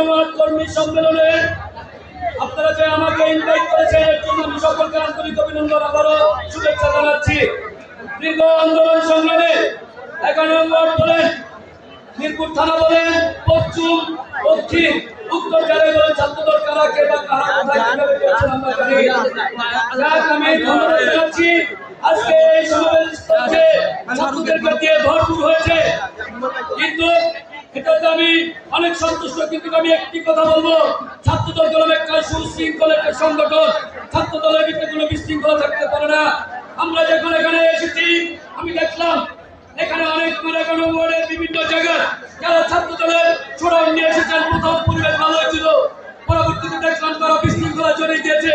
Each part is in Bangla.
একাডেমির কর্মী সম্মেলনে আপনারা যে আমাকে ইনভাইট করেছেন এর জন্য আমি সকলকে আন্তরিক অভিনন্দন আবারও শুভেচ্ছা জানাচ্ছি। দীর্ঘ আন্দোলন সংগ্রামে 11 নম্বর বলেন, মিরপুর থানা বলেন, পশ্চিম দক্ষিণ উত্তর জেলায় বলেন, ছাত্রদল কারাকে বা কারা কোথায় কিভাবে করেছেন আমরা জানি। আমি ধন্যবাদ জানাচ্ছি। আজকে এই সমাবেশ ছাত্রদেরকে দিয়ে ভরপুর হয়েছে, কিন্তু এটাতে আমি অনেক সন্তুষ্ট। কিন্তু আমি একটি কথা বলবো, ছাত্রদল হলো একটা সুশৃঙ্খল একটা সংগঠন। ছাত্রদলের ভিতরে কোনো বিশৃঙ্খলা থাকতে পারে না। আমরা যখন এখানে এসেছি আমি দেখলাম এখানে অনেক ওয়ার্ডের বিভিন্ন জায়গায় যারা ছাত্রদলের ছোড়ান নিয়ে এসেছেন, প্রথম পরিবেশ ভালো হয়েছিল, পরবর্তীতে দেখলাম তারা বিশৃঙ্খলা জড়িয়ে দিয়েছে।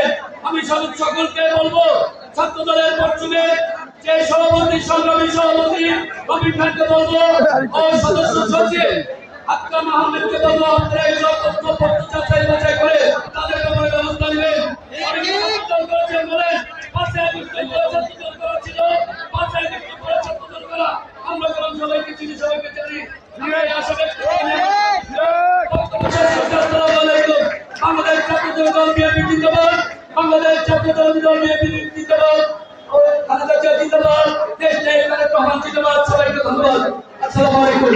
আমি সকলকে বলবো, ছাত্রদলের পশ্চিমে যে সভাপতি সংগ্রামী সভাপতি রবি খানকে বলবো, ও সদস্য সচিব আকরাম আহমেদকে বলবো, আপনারা এই সব তথ্য পত্র যাচাই বাছাই করে তাদের ব্যাপারে ব্যবস্থা নেবেন। আমরা সবাইকে চিনি, সবাইকে জানি। বাংলাদেশ ছাত্রদল দল বিএনপি জিন্দাবাদ, বাংলাদেশ ছাত্রদল দল বিএনপি জিন্দাবাদ, বাংলাদেশ জিন্দাবাদ, দেশ নেই তারেক রহমান জিন্দাবাদ। সবাইকে ধন্যবাদ। আসসালামু আলাইকুম।